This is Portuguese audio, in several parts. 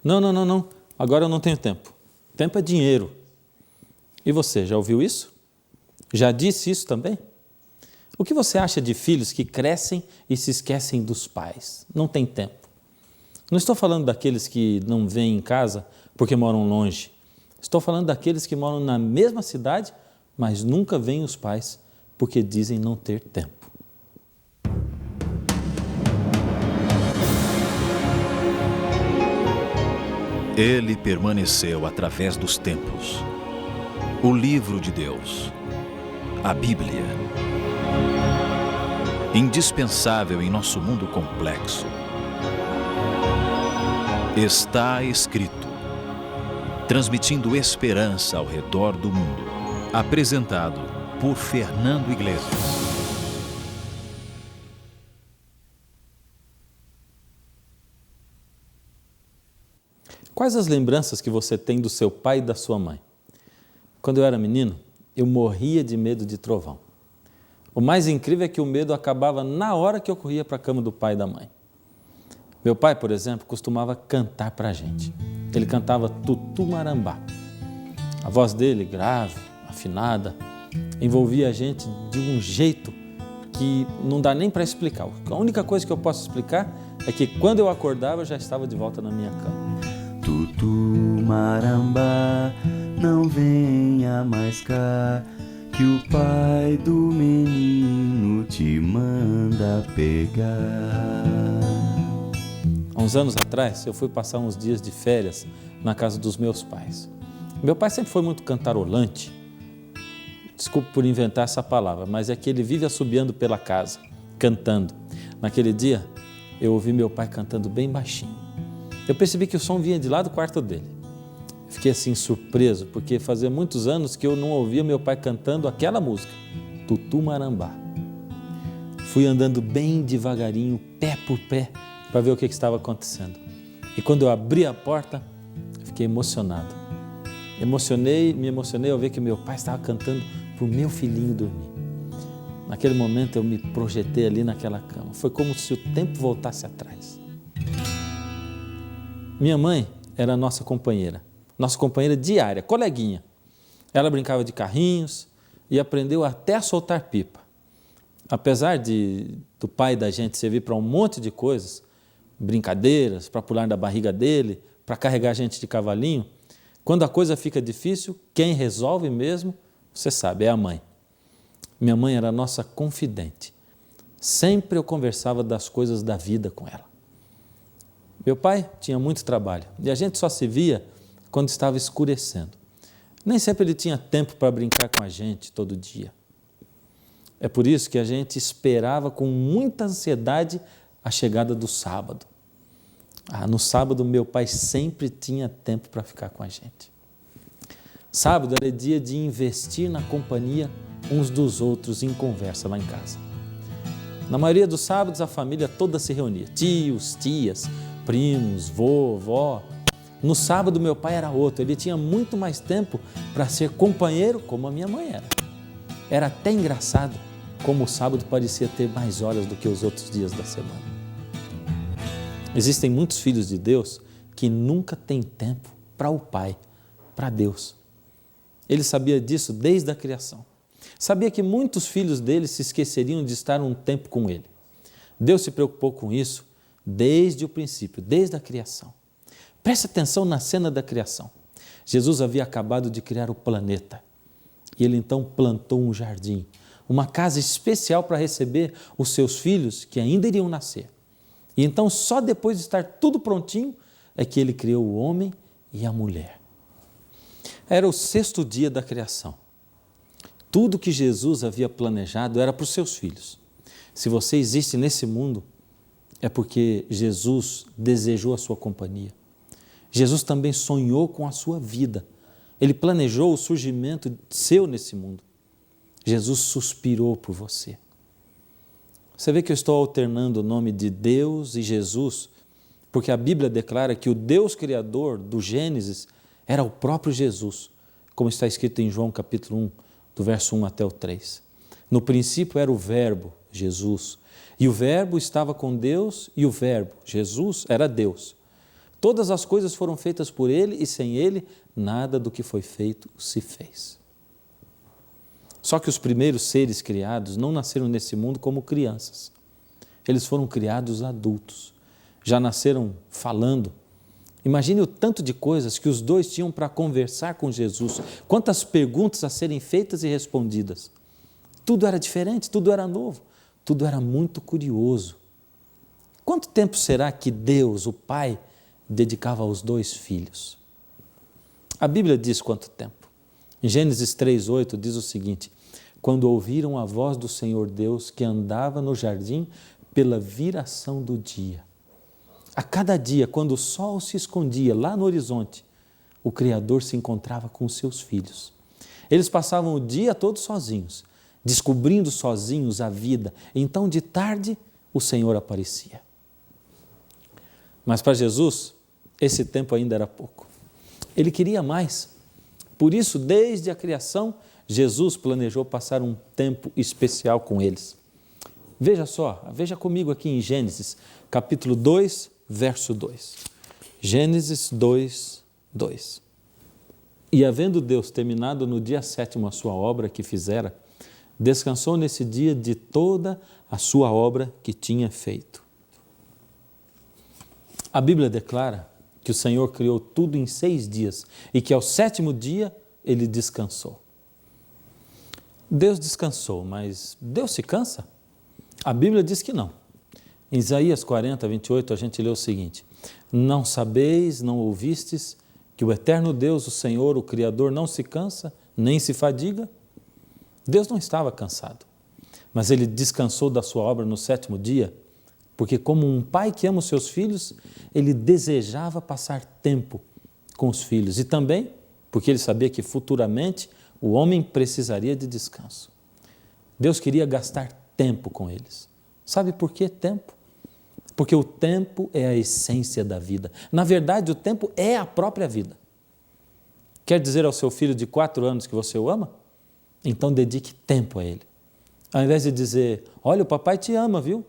Não, não, não, não. Agora eu não tenho tempo. Tempo é dinheiro. E você, já ouviu isso? Já disse isso também? O que você acha de filhos que crescem e se esquecem dos pais? Não tem tempo. Não estou falando daqueles que não vêm em casa porque moram longe. Estou falando daqueles que moram na mesma cidade, mas nunca veem os pais porque dizem não ter tempo. Ele permaneceu através dos tempos. O livro de Deus, a Bíblia. Indispensável em nosso mundo complexo. Está escrito, transmitindo esperança ao redor do mundo. Apresentado por Fernando Iglesias. Quais as lembranças que você tem do seu pai e da sua mãe? Quando eu era menino, eu morria de medo de trovão. O mais incrível é que o medo acabava na hora que eu corria para a cama do pai e da mãe. Meu pai, por exemplo, costumava cantar para a gente. Ele cantava Tutu Marambá. A voz dele, grave, afinada, envolvia a gente de um jeito que não dá nem para explicar. A única coisa que eu posso explicar é que quando eu acordava, eu já estava de volta na minha cama. Tutu Marambá, não venha mais cá, que o pai do menino te manda pegar. Há uns anos atrás, eu fui passar uns dias de férias na casa dos meus pais. Meu pai sempre foi muito cantarolante. Desculpe por inventar essa palavra, mas é que ele vive assobiando pela casa, cantando. Naquele dia, eu ouvi meu pai cantando bem baixinho. Eu percebi que o som vinha de lá do quarto dele. Fiquei assim surpreso, porque fazia muitos anos que eu não ouvia meu pai cantando aquela música, Tutu Marambá. Fui andando bem devagarinho, pé por pé, para ver o que estava acontecendo. E quando eu abri a porta, fiquei emocionado. Me emocionei ao ver que meu pai estava cantando para o meu filhinho dormir. Naquele momento eu me projetei ali naquela cama. Foi como se o tempo voltasse atrás. Minha mãe era nossa companheira diária, coleguinha. Ela brincava de carrinhos e aprendeu até a soltar pipa. Apesar do pai da gente servir para um monte de coisas, brincadeiras, para pular da barriga dele, para carregar a gente de cavalinho, quando a coisa fica difícil, quem resolve mesmo, você sabe, é a mãe. Minha mãe era a nossa confidente. Sempre eu conversava das coisas da vida com ela. Meu pai tinha muito trabalho e a gente só se via quando estava escurecendo. Nem sempre ele tinha tempo para brincar com a gente todo dia. É por isso que a gente esperava com muita ansiedade a chegada do sábado. No sábado, meu pai sempre tinha tempo para ficar com a gente. Sábado era dia de investir na companhia uns dos outros em conversa lá em casa. Na maioria dos sábados, a família toda se reunia, tios, tias, primos, vô, vó. No sábado, meu pai era outro, ele tinha muito mais tempo para ser companheiro, como a minha mãe era. Era até engraçado como o sábado parecia ter mais horas do que os outros dias da semana. Existem muitos filhos de Deus que nunca têm tempo para o Pai, para Deus. Ele sabia disso desde a criação. Sabia que muitos filhos dele se esqueceriam de estar um tempo com ele. Deus se preocupou com isso desde o princípio, desde a criação. Preste atenção na cena da criação. Jesus havia acabado de criar o planeta e ele então plantou um jardim, uma casa especial para receber os seus filhos que ainda iriam nascer. E então, só depois de estar tudo prontinho, é que ele criou o homem e a mulher. Era o 6º dia da criação. Tudo que Jesus havia planejado era para os seus filhos. Se você existe nesse mundo, é porque Jesus desejou a sua companhia. Jesus também sonhou com a sua vida. Ele planejou o surgimento seu nesse mundo. Jesus suspirou por você. Você vê que eu estou alternando o nome de Deus e Jesus, porque a Bíblia declara que o Deus Criador do Gênesis era o próprio Jesus, como está escrito em João capítulo 1, do verso 1 até o 3. No princípio era o Verbo, Jesus, e o Verbo estava com Deus e o Verbo, Jesus, era Deus. Todas as coisas foram feitas por Ele e sem Ele, nada do que foi feito se fez. Só que os primeiros seres criados não nasceram nesse mundo como crianças. Eles foram criados adultos, já nasceram falando. Imagine o tanto de coisas que os dois tinham para conversar com Jesus, quantas perguntas a serem feitas e respondidas. Tudo era diferente, tudo era novo, tudo era muito curioso. Quanto tempo será que Deus, o Pai, dedicava aos dois filhos? A Bíblia diz quanto tempo. Em Gênesis 3:8 diz o seguinte: quando ouviram a voz do Senhor Deus que andava no jardim pela viração do dia. A cada dia, quando o sol se escondia lá no horizonte, o Criador se encontrava com os seus filhos. Eles passavam o dia todo sozinhos, descobrindo sozinhos a vida. Então, de tarde, o Senhor aparecia. Mas para Jesus, esse tempo ainda era pouco. Ele queria mais. Por isso, desde a criação, Jesus planejou passar um tempo especial com eles. Veja só, veja comigo aqui em Gênesis, capítulo 2, verso 2. Gênesis 2, 2. E havendo Deus terminado no dia 7º a sua obra que fizera, descansou nesse dia de toda a sua obra que tinha feito. A Bíblia declara que o Senhor criou tudo em 6 dias e que ao 7º dia Ele descansou. Deus descansou, mas Deus se cansa? A Bíblia diz que não. Em Isaías 40, 28, a gente lê o seguinte: não sabeis, não ouvistes, que o eterno Deus, o Senhor, o Criador, não se cansa, nem se fadiga? Deus não estava cansado, mas Ele descansou da sua obra no 7º dia, porque como um pai que ama os seus filhos, Ele desejava passar tempo com os filhos e também porque Ele sabia que futuramente o homem precisaria de descanso. Deus queria gastar tempo com eles. Sabe por que tempo? Porque o tempo é a essência da vida. Na verdade, o tempo é a própria vida. Quer dizer ao seu filho de 4 anos que você o ama? Então dedique tempo a ele. Ao invés de dizer, olha, o papai te ama, viu?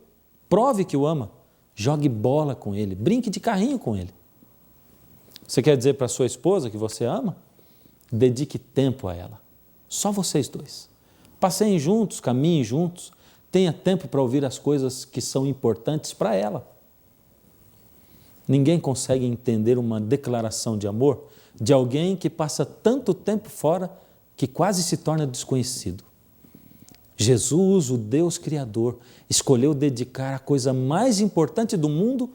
Prove que o ama. Jogue bola com ele, brinque de carrinho com ele. Você quer dizer para sua esposa que você ama? Dedique tempo a ela. Só vocês dois. Passeiem juntos, caminhem juntos. Tenha tempo para ouvir as coisas que são importantes para ela. Ninguém consegue entender uma declaração de amor de alguém que passa tanto tempo fora que quase se torna desconhecido. Jesus, o Deus Criador, escolheu dedicar a coisa mais importante do mundo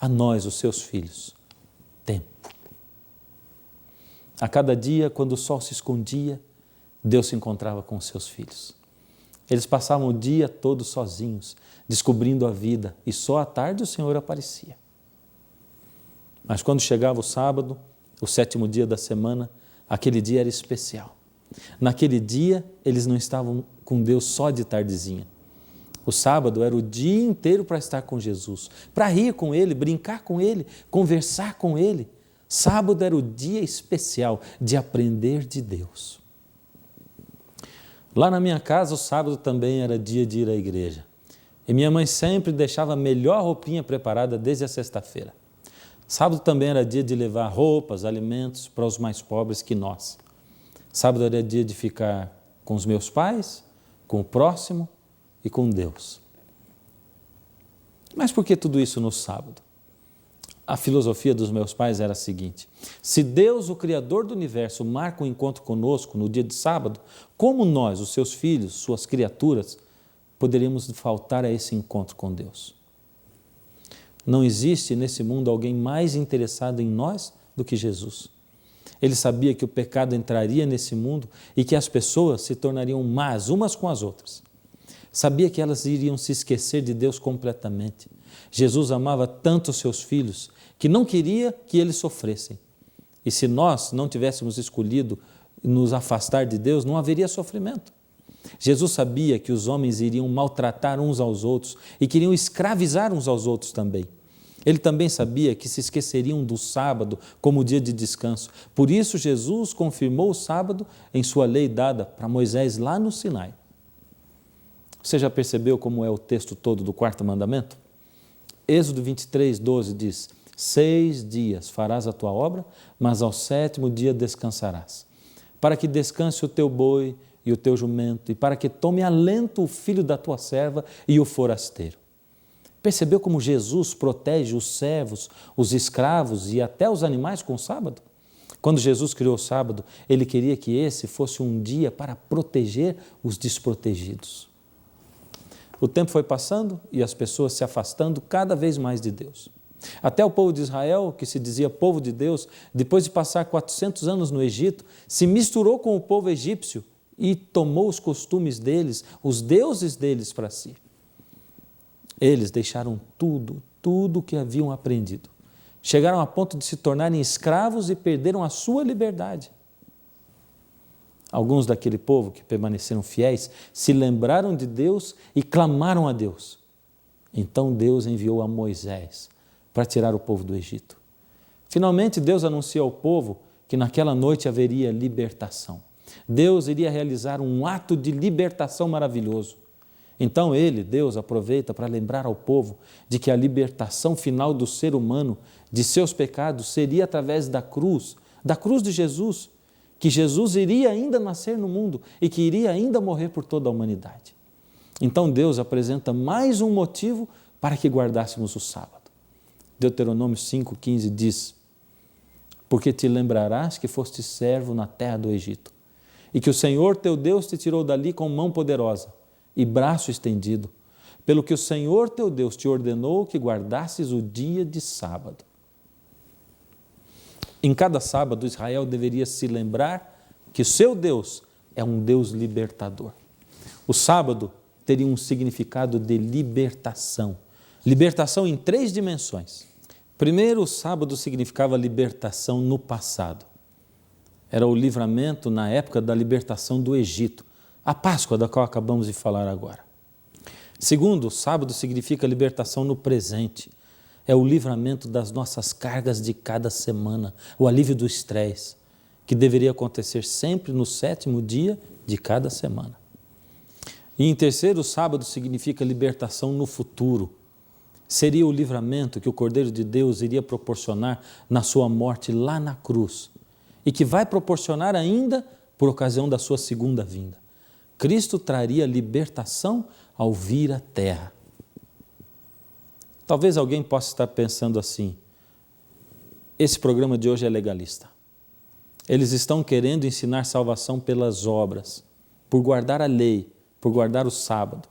a nós, os seus filhos: tempo. A cada dia, quando o sol se escondia, Deus se encontrava com os seus filhos. Eles passavam o dia todo sozinhos, descobrindo a vida, e só à tarde o Senhor aparecia. Mas quando chegava o sábado, o 7º dia da semana, aquele dia era especial. Naquele dia, eles não estavam com Deus só de tardezinha. O sábado era o dia inteiro para estar com Jesus, para rir com Ele, brincar com Ele, conversar com Ele. Sábado era o dia especial de aprender de Deus. Lá na minha casa, o sábado também era dia de ir à igreja. E minha mãe sempre deixava a melhor roupinha preparada desde a sexta-feira. Sábado também era dia de levar roupas, alimentos para os mais pobres que nós. Sábado era dia de ficar com os meus pais, com o próximo e com Deus. Mas por que tudo isso no sábado? A filosofia dos meus pais era a seguinte: se Deus, o Criador do universo, marca um encontro conosco no dia de sábado, como nós, os seus filhos, suas criaturas, poderíamos faltar a esse encontro com Deus? Não existe nesse mundo alguém mais interessado em nós do que Jesus. Ele sabia que o pecado entraria nesse mundo e que as pessoas se tornariam más umas com as outras. Sabia que elas iriam se esquecer de Deus completamente. Jesus amava tanto os seus filhos que não queria que eles sofressem. E se nós não tivéssemos escolhido nos afastar de Deus, não haveria sofrimento. Jesus sabia que os homens iriam maltratar uns aos outros e queriam escravizar uns aos outros também. Ele também sabia que se esqueceriam do sábado como dia de descanso. Por isso, Jesus confirmou o sábado em sua lei dada para Moisés lá no Sinai. Você já percebeu como é o texto todo do 4º mandamento? Êxodo 23, 12 diz: 6 dias farás a tua obra, mas ao 7º dia descansarás, para que descanse o teu boi e o teu jumento, e para que tome alento o filho da tua serva e o forasteiro. Percebeu como Jesus protege os servos, os escravos e até os animais com o sábado? Quando Jesus criou o sábado, Ele queria que esse fosse um dia para proteger os desprotegidos. O tempo foi passando e as pessoas se afastando cada vez mais de Deus. Até o povo de Israel, que se dizia povo de Deus, depois de passar 400 anos no Egito, se misturou com o povo egípcio e tomou os costumes deles, os deuses deles para si. Eles deixaram tudo o que haviam aprendido. Chegaram a ponto de se tornarem escravos e perderam a sua liberdade. Alguns daquele povo que permaneceram fiéis se lembraram de Deus e clamaram a Deus. Então Deus enviou a Moisés para tirar o povo do Egito. Finalmente Deus anunciou ao povo que naquela noite haveria libertação. Deus iria realizar um ato de libertação maravilhoso. Então Deus, aproveita para lembrar ao povo de que a libertação final do ser humano de seus pecados seria através da cruz de Jesus, que Jesus iria ainda nascer no mundo e que iria ainda morrer por toda a humanidade. Então Deus apresenta mais um motivo para que guardássemos o sábado. Deuteronômio 5,15 diz: porque te lembrarás que foste servo na terra do Egito, e que o Senhor teu Deus te tirou dali com mão poderosa e braço estendido, pelo que o Senhor teu Deus te ordenou que guardasses o dia de sábado. Em cada sábado, Israel deveria se lembrar que o seu Deus é um Deus libertador. O sábado teria um significado de libertação. Libertação em 3 dimensões. Primeiro, o sábado significava libertação no passado. Era o livramento na época da libertação do Egito, a Páscoa da qual acabamos de falar agora. Segundo, o sábado significa libertação no presente. É o livramento das nossas cargas de cada semana, o alívio do estresse, que deveria acontecer sempre no 7º dia de cada semana. E em terceiro, o sábado significa libertação no futuro. Seria o livramento que o Cordeiro de Deus iria proporcionar na sua morte lá na cruz e que vai proporcionar ainda por ocasião da sua segunda vinda. Cristo traria libertação ao vir à terra. Talvez alguém possa estar pensando assim: esse programa de hoje é legalista. Eles estão querendo ensinar salvação pelas obras, por guardar a lei, por guardar o sábado.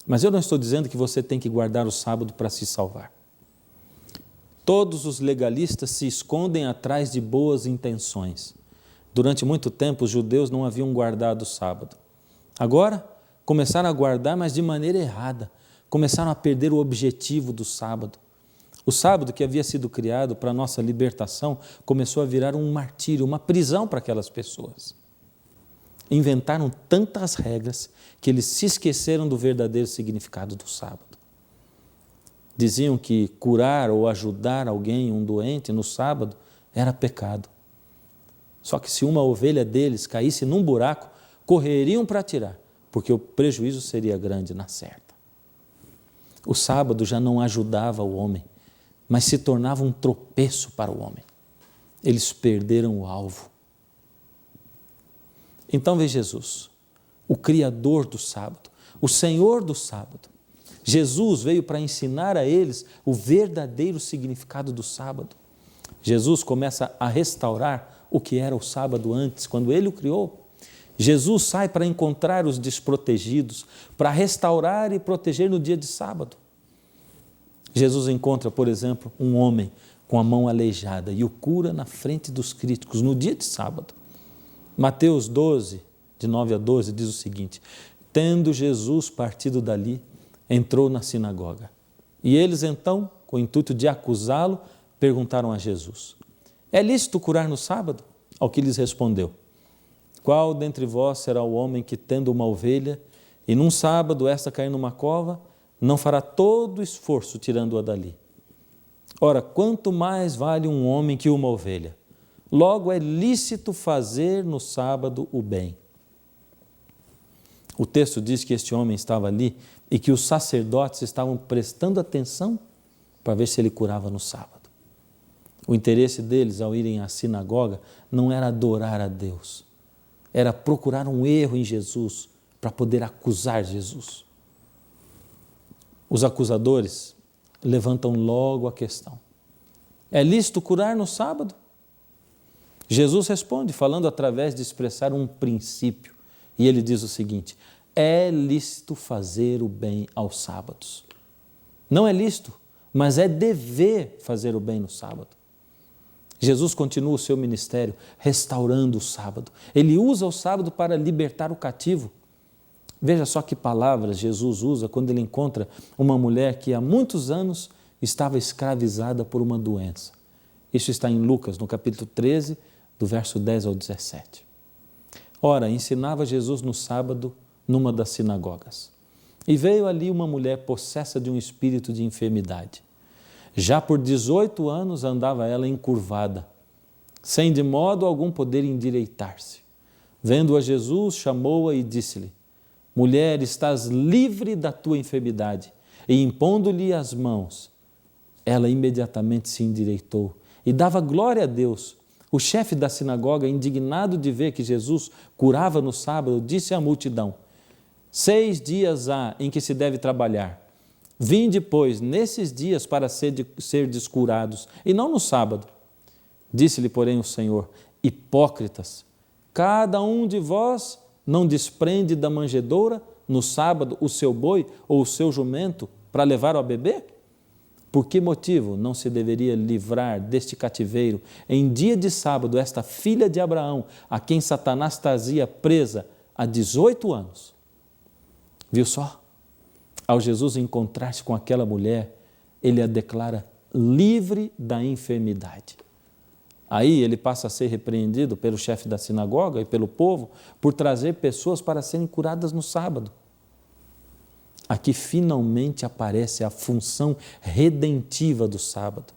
Mas eu não estou dizendo que você tem que guardar o sábado para se salvar. Todos os legalistas se escondem atrás de boas intenções. Durante muito tempo, os judeus não haviam guardado o sábado. Agora, começaram a guardar, mas de maneira errada. Começaram a perder o objetivo do sábado. O sábado, que havia sido criado para a nossa libertação, começou a virar um martírio, uma prisão para aquelas pessoas. Inventaram tantas regras que eles se esqueceram do verdadeiro significado do sábado. Diziam que curar ou ajudar alguém, um doente, no sábado, era pecado. Só que se uma ovelha deles caísse num buraco, correriam para tirar, porque o prejuízo seria grande na certa. O sábado já não ajudava o homem, mas se tornava um tropeço para o homem. Eles perderam o alvo. Então vê Jesus, o Criador do sábado, o Senhor do sábado. Jesus veio para ensinar a eles o verdadeiro significado do sábado. Jesus começa a restaurar o que era o sábado antes, quando Ele o criou. Jesus sai para encontrar os desprotegidos, para restaurar e proteger no dia de sábado. Jesus encontra, por exemplo, um homem com a mão aleijada e o cura na frente dos críticos no dia de sábado. Mateus 12, de 9 a 12, diz o seguinte: tendo Jesus partido dali, entrou na sinagoga. E eles então, com o intuito de acusá-lo, perguntaram a Jesus: é lícito curar no sábado? Ao que lhes respondeu: qual dentre vós será o homem que, tendo uma ovelha, e num sábado esta cair numa cova, não fará todo o esforço tirando-a dali? Ora, quanto mais vale um homem que uma ovelha? Logo é lícito fazer no sábado o bem. O texto diz que este homem estava ali e que os sacerdotes estavam prestando atenção para ver se ele curava no sábado. O interesse deles ao irem à sinagoga não era adorar a Deus, era procurar um erro em Jesus para poder acusar Jesus. Os acusadores levantam logo a questão: é lícito curar no sábado? Jesus responde, falando através de expressar um princípio, e ele diz o seguinte: é lícito fazer o bem aos sábados. Não é lícito, mas é dever fazer o bem no sábado. Jesus continua o seu ministério restaurando o sábado. Ele usa o sábado para libertar o cativo. Veja só que palavras Jesus usa quando ele encontra uma mulher que há muitos anos estava escravizada por uma doença. Isso está em Lucas, no capítulo 13, do verso 10 ao 17. Ora, ensinava Jesus no sábado numa das sinagogas. E veio ali uma mulher possessa de um espírito de enfermidade. Já por 18 anos andava ela encurvada, sem de modo algum poder endireitar-se. Vendo-a Jesus, chamou-a e disse-lhe: mulher, estás livre da tua enfermidade. E impondo-lhe as mãos, ela imediatamente se endireitou e dava glória a Deus. O chefe da sinagoga, indignado de ver que Jesus curava no sábado, disse à multidão: 6 dias há em que se deve trabalhar. Vinde, pois, nesses dias para serdes curados, e não no sábado. Disse-lhe, porém, o Senhor: hipócritas, cada um de vós não desprende da manjedoura no sábado o seu boi ou o seu jumento para levar ao bebê? Por que motivo não se deveria livrar deste cativeiro em dia de sábado esta filha de Abraão, a quem Satanás trazia presa há 18 anos? Viu só? Ao Jesus encontrar-se com aquela mulher, ele a declara livre da enfermidade. Aí ele passa a ser repreendido pelo chefe da sinagoga e pelo povo por trazer pessoas para serem curadas no sábado. Aqui finalmente aparece a função redentiva do sábado.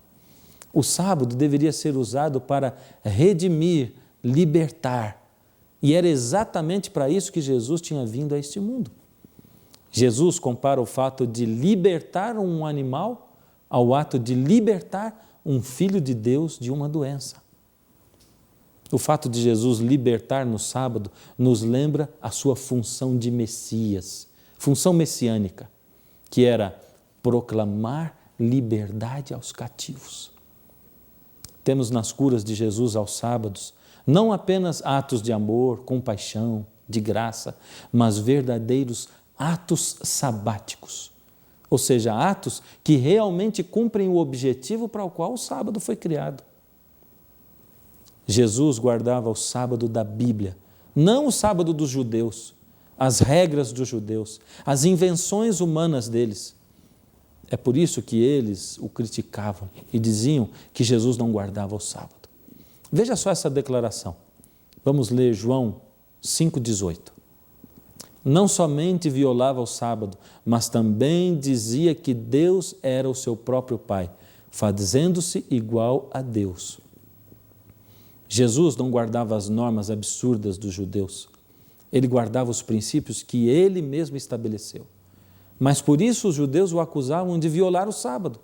O sábado deveria ser usado para redimir, libertar. E era exatamente para isso que Jesus tinha vindo a este mundo. Jesus compara o fato de libertar um animal ao ato de libertar um filho de Deus de uma doença. O fato de Jesus libertar no sábado nos lembra a sua função de Messias, função messiânica, que era proclamar liberdade aos cativos. Temos nas curas de Jesus aos sábados não apenas atos de amor, compaixão, de graça, mas verdadeiros atos sabáticos, ou seja, atos que realmente cumprem o objetivo para o qual o sábado foi criado. Jesus guardava o sábado da Bíblia, não o sábado dos judeus, as regras dos judeus, as invenções humanas deles. É por isso que eles o criticavam e diziam que Jesus não guardava o sábado. Veja só essa declaração. Vamos ler João 5,18. Não somente violava o sábado, mas também dizia que Deus era o seu próprio Pai, fazendo-se igual a Deus. Jesus não guardava as normas absurdas dos judeus. Ele guardava os princípios que ele mesmo estabeleceu. Mas por isso os judeus o acusavam de violar o sábado.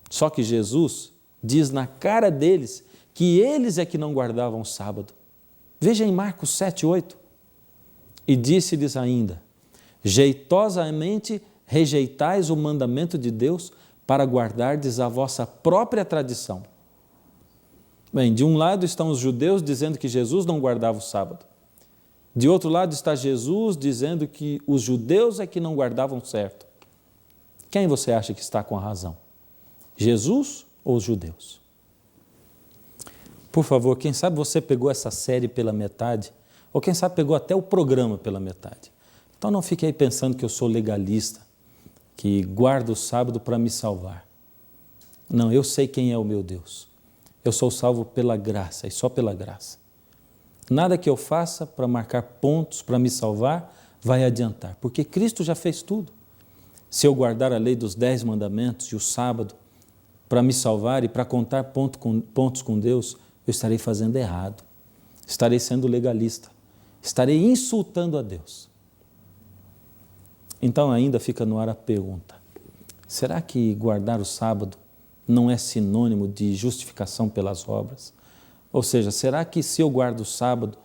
Só que Jesus diz na cara deles que eles é que não guardavam o sábado. Veja em Marcos 7,8. E disse-lhes ainda: jeitosamente rejeitais o mandamento de Deus para guardardes a vossa própria tradição. Bem, de um lado estão os judeus dizendo que Jesus não guardava o sábado. De outro lado está Jesus dizendo que os judeus é que não guardavam certo. Quem você acha que está com a razão? Jesus ou os judeus? Por favor, quem sabe você pegou essa série pela metade, ou quem sabe pegou até o programa pela metade. Então não fique aí pensando que eu sou legalista, que guardo o sábado para me salvar. Não, eu sei quem é o meu Deus. Eu sou salvo pela graça e só pela graça. Nada que eu faça para marcar pontos, para me salvar, vai adiantar, porque Cristo já fez tudo. Se eu guardar a lei dos 10 mandamentos e o sábado para me salvar e para contar pontos com Deus, eu estarei fazendo errado, estarei sendo legalista, estarei insultando a Deus. Então ainda fica no ar a pergunta: será que guardar o sábado não é sinônimo de justificação pelas obras? Ou seja, será que se eu guardo o sábado,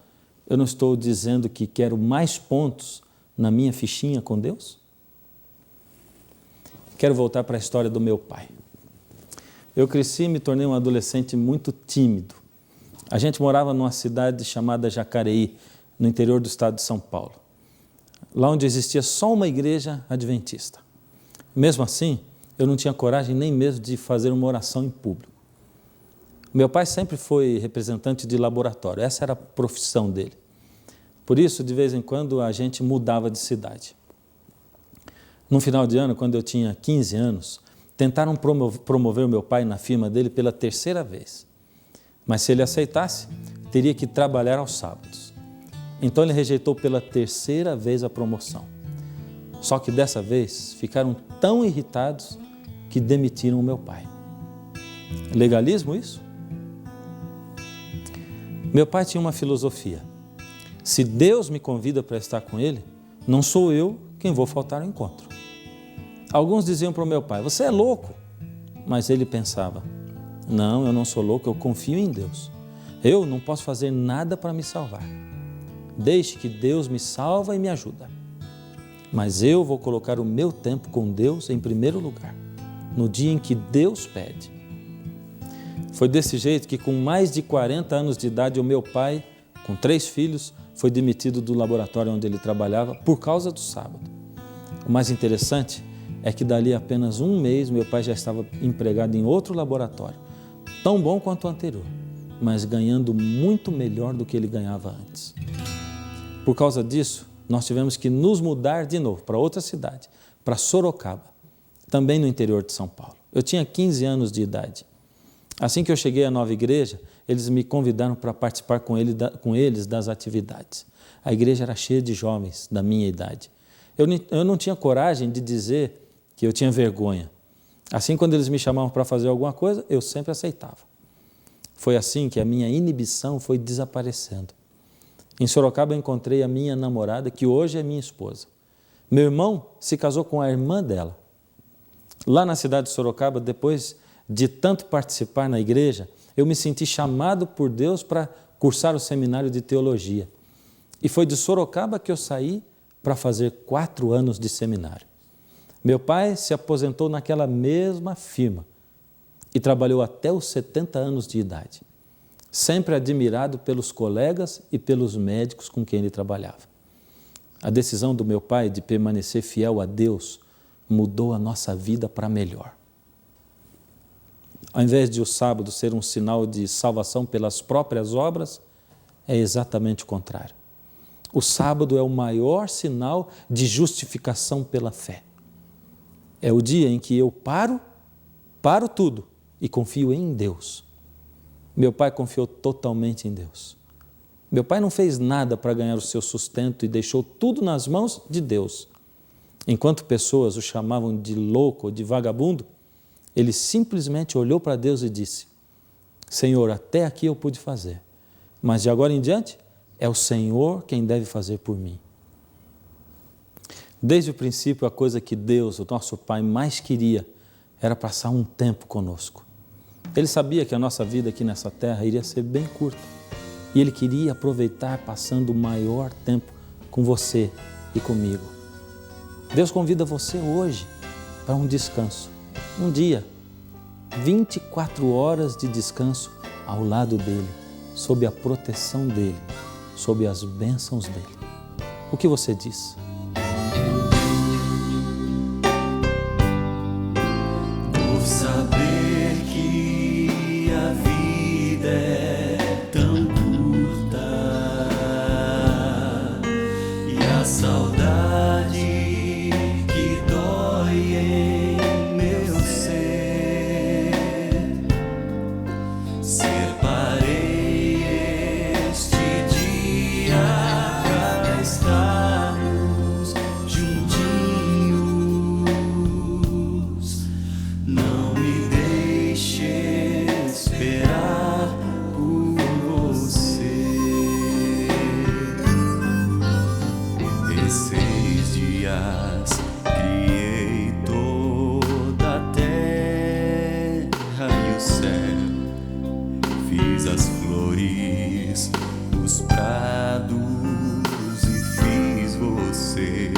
eu não estou dizendo que quero mais pontos na minha fichinha com Deus? Quero voltar para a história do meu pai. Eu cresci e me tornei um adolescente muito tímido. A gente morava numa cidade chamada Jacareí, no interior do estado de São Paulo, lá onde existia só uma igreja adventista. Mesmo assim, eu não tinha coragem nem mesmo de fazer uma oração em público. Meu pai sempre foi representante de laboratório, essa era a profissão dele. Por isso, de vez em quando, a gente mudava de cidade. No final de ano, quando eu tinha 15 anos, tentaram promover o meu pai na firma dele pela 3ª vez. Mas se ele aceitasse, teria que trabalhar aos sábados. Então ele rejeitou pela 3ª vez a promoção. Só que dessa vez ficaram tão irritados que demitiram o meu pai. Legalismo isso? Meu pai tinha uma filosofia. Se Deus me convida para estar com Ele, não sou eu quem vou faltar ao encontro. Alguns diziam para o meu pai, você é louco. Mas ele pensava, não, eu não sou louco, eu confio em Deus. Eu não posso fazer nada para me salvar. Deixe que Deus me salva e me ajuda. Mas eu vou colocar o meu tempo com Deus em primeiro lugar, no dia em que Deus pede. Foi desse jeito que com mais de 40 anos de idade, o meu pai, com 3 filhos, foi demitido do laboratório onde ele trabalhava por causa do sábado. O mais interessante é que dali a apenas um mês, meu pai já estava empregado em outro laboratório, tão bom quanto o anterior, mas ganhando muito melhor do que ele ganhava antes. Por causa disso, nós tivemos que nos mudar de novo para outra cidade, para Sorocaba, também no interior de São Paulo. Eu tinha 15 anos de idade. Assim que eu cheguei à nova igreja, eles me convidaram para participar com eles das atividades. A igreja era cheia de jovens da minha idade. Eu não tinha coragem de dizer que eu tinha vergonha. Assim, quando eles me chamavam para fazer alguma coisa, eu sempre aceitava. Foi assim que a minha inibição foi desaparecendo. Em Sorocaba eu encontrei a minha namorada, que hoje é minha esposa. Meu irmão se casou com a irmã dela. Lá na cidade de Sorocaba, depois de tanto participar na igreja, eu me senti chamado por Deus para cursar o seminário de teologia. E foi de Sorocaba que eu saí para fazer 4 anos de seminário. Meu pai se aposentou naquela mesma firma e trabalhou até os 70 anos de idade, sempre admirado pelos colegas e pelos médicos com quem ele trabalhava. A decisão do meu pai de permanecer fiel a Deus mudou a nossa vida para melhor. Ao invés de o sábado ser um sinal de salvação pelas próprias obras, é exatamente o contrário. O sábado é o maior sinal de justificação pela fé. É o dia em que eu paro tudo e confio em Deus. Meu pai confiou totalmente em Deus. Meu pai não fez nada para ganhar o seu sustento e deixou tudo nas mãos de Deus. Enquanto pessoas o chamavam de louco ou de vagabundo, ele simplesmente olhou para Deus e disse: Senhor, até aqui eu pude fazer, mas de agora em diante é o Senhor quem deve fazer por mim. Desde o princípio, a coisa que Deus, o nosso Pai, mais queria era passar um tempo conosco. Ele sabia que a nossa vida aqui nessa terra iria ser bem curta e Ele queria aproveitar passando o maior tempo com você e comigo. Deus convida você hoje para um descanso, um dia, 24 horas de descanso ao lado dEle, sob a proteção dEle, sob as bênçãos dEle. O que você diz? Por saber que a vida é tão curta e a saudade que dói em meu ser, separei este dia pra estarmos juntinhos. Não me deixe esperar por você. Em 6 dias criei toda a terra fiz as flores, os prados e fiz você.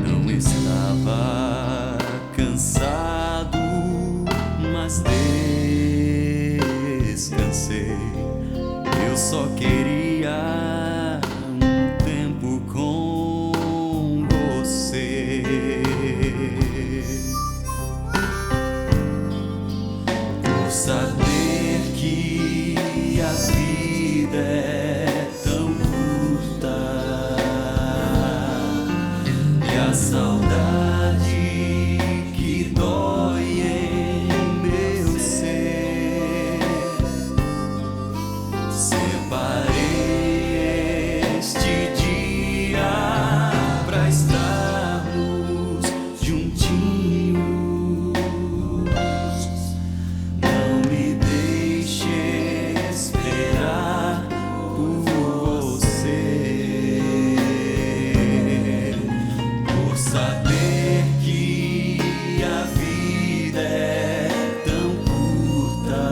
Não estava cansado, mas descansei. Eu só queria um tempo com você. Por saber que a vida é tão curta e a saudade que dói em meu ser, separei este dia pra estarmos juntinhos. Não me deixe esperar por você, por saber que a vida é tão curta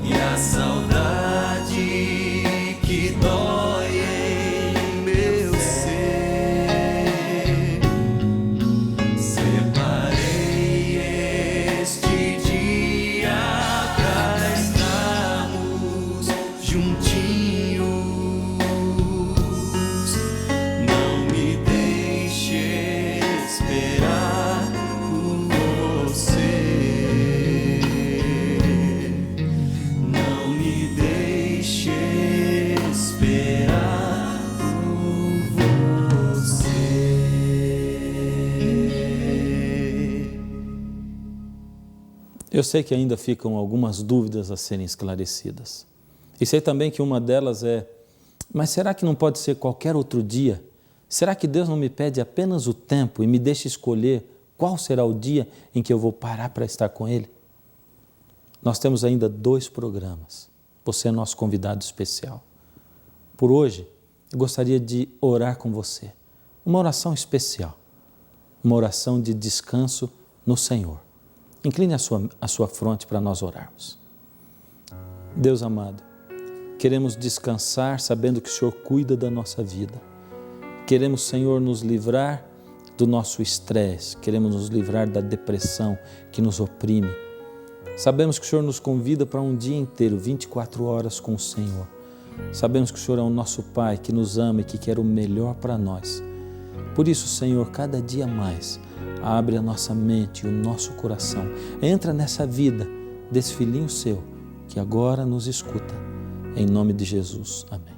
e a saudade que dói em meu ser, separei este dia pra estarmos juntinhos. Não me deixe esperar por você, não me deixe esperar por você. Eu sei que ainda ficam algumas dúvidas a serem esclarecidas. E sei também que uma delas é: mas será que não pode ser qualquer outro dia? Será que Deus não me pede apenas o tempo e me deixa escolher qual será o dia em que eu vou parar para estar com Ele? Nós temos ainda 2 programas. Você é nosso convidado especial. Por hoje, eu gostaria de orar com você. Uma oração especial. Uma oração de descanso no Senhor. Incline a sua fronte para nós orarmos. Deus amado, queremos descansar sabendo que o Senhor cuida da nossa vida. Queremos, Senhor, nos livrar do nosso estresse, queremos nos livrar da depressão que nos oprime. Sabemos que o Senhor nos convida para um dia inteiro, 24 horas com o Senhor. Sabemos que o Senhor é o nosso Pai que nos ama e que quer o melhor para nós. Por isso, Senhor, cada dia mais, abre a nossa mente e o nosso coração. Entra nessa vida desse filhinho seu que agora nos escuta. Em nome de Jesus. Amém.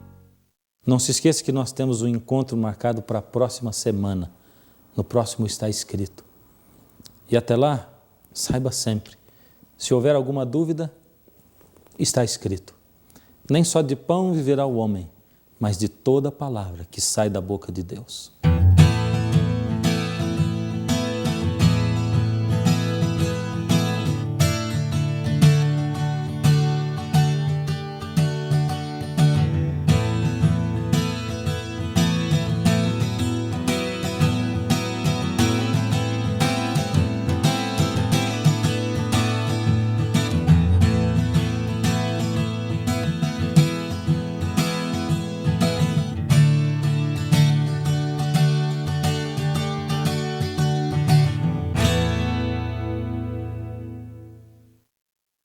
Não se esqueça que nós temos um encontro marcado para a próxima semana. No próximo está escrito. E até lá, saiba sempre, se houver alguma dúvida, está escrito. Nem só de pão viverá o homem, mas de toda palavra que sai da boca de Deus.